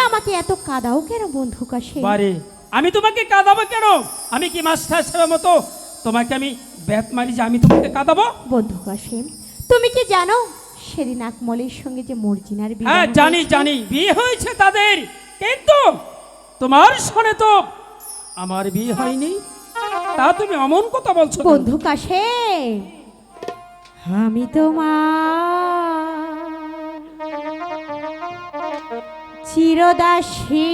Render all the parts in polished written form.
আমাকে এত কাঁদাও কেন বন্ধু কাশে? বারে আমি তোমাকে কাঁদাবো কেন? আমি কি মাস্টার সাহেবের মতো তোমাকে আমি ব্যাত মারি যে আমি তোমাকে কাঁদাবো? বন্ধু কাশে, তুমি কি জানো সেদিন আকমলের সঙ্গে যে মর্জিনার বিয়ে? হ্যাঁ জানি জানি, বিয়ে হয়েছে তাদের, কিন্তু তোমার সনে তো আমার বিয়ে হয়নি। তা তুমি অমন কথা বলছো কেন? বন্ধু কাশে, আমি তোমার চিরদাসী।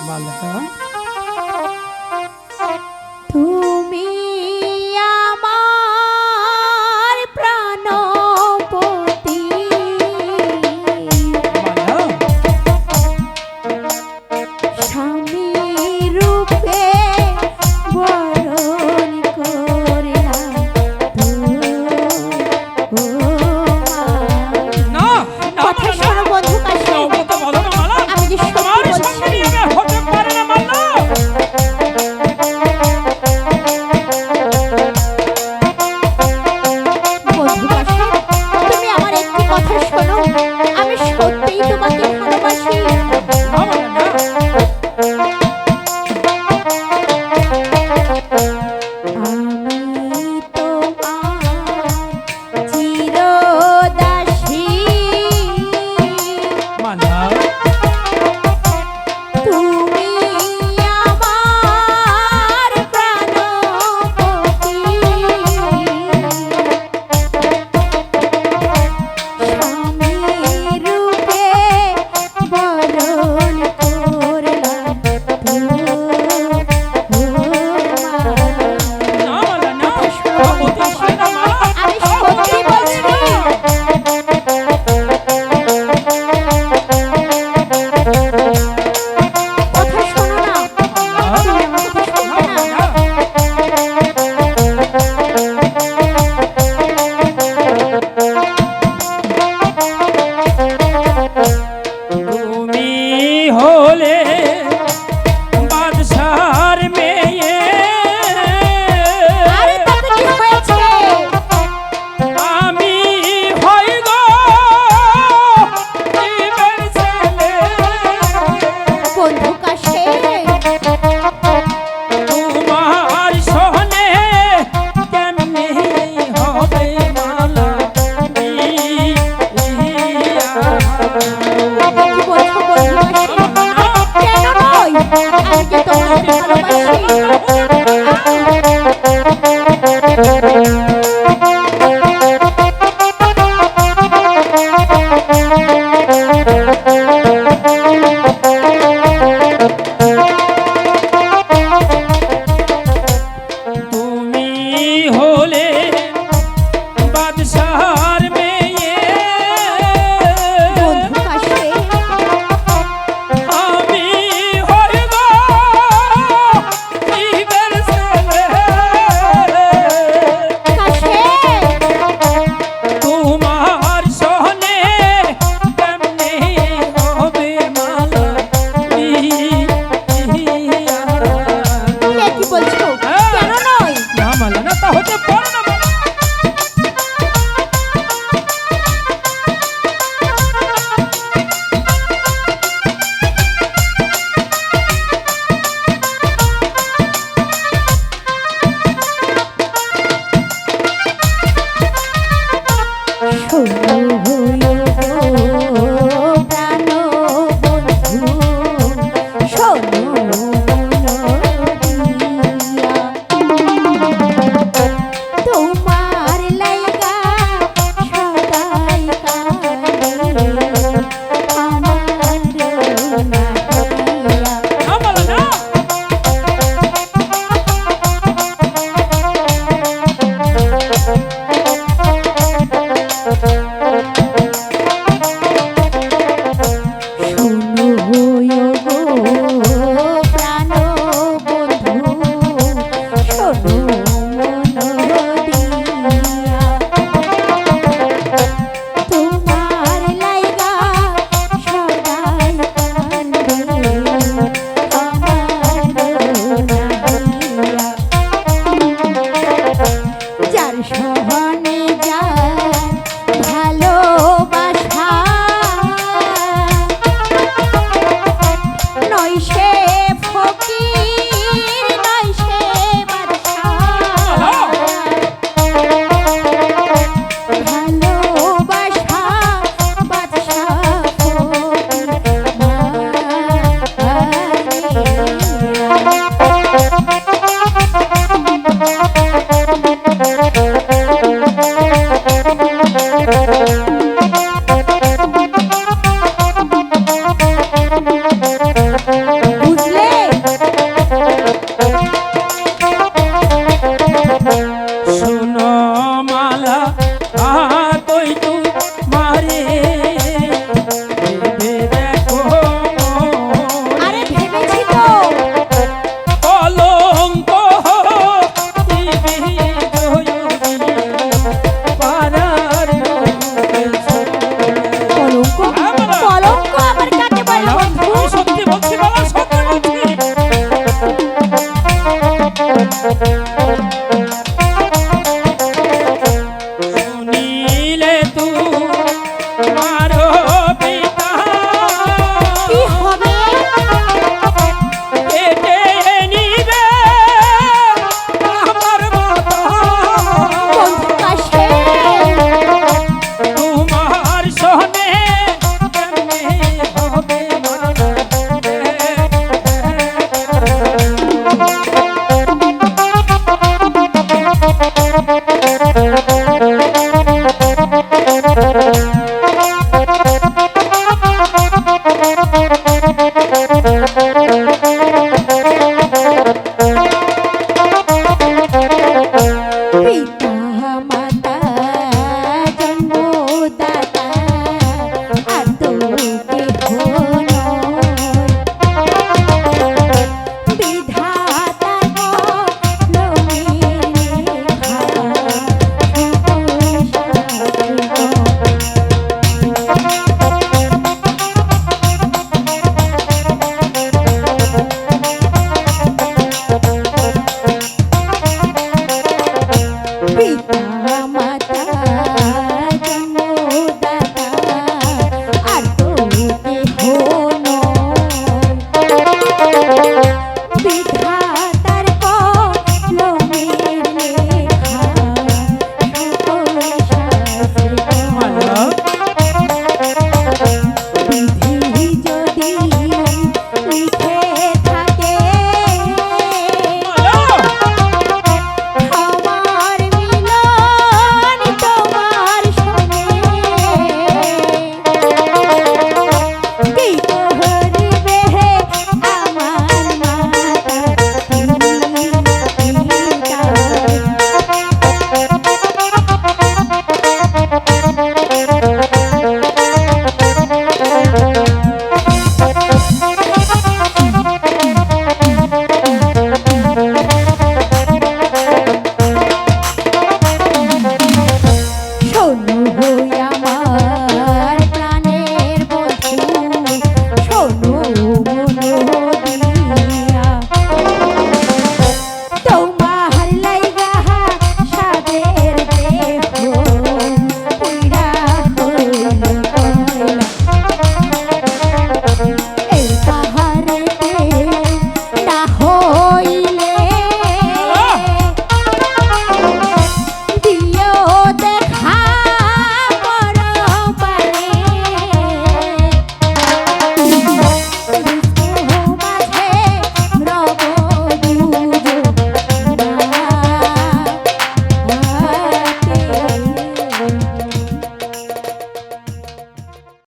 মালা, তুমি আমার প্রাণপতি, মালা, স্বামী রূপে বরণ করলাম তো। ও না না কথা মালা, শোনো বন্ধু কাশে, না, ও কথা বলো না মালা। আমি যে সত্যি তোমার বলছি। সঙ্গে নিয়ে আমি হতে পারে না মালা। তোমার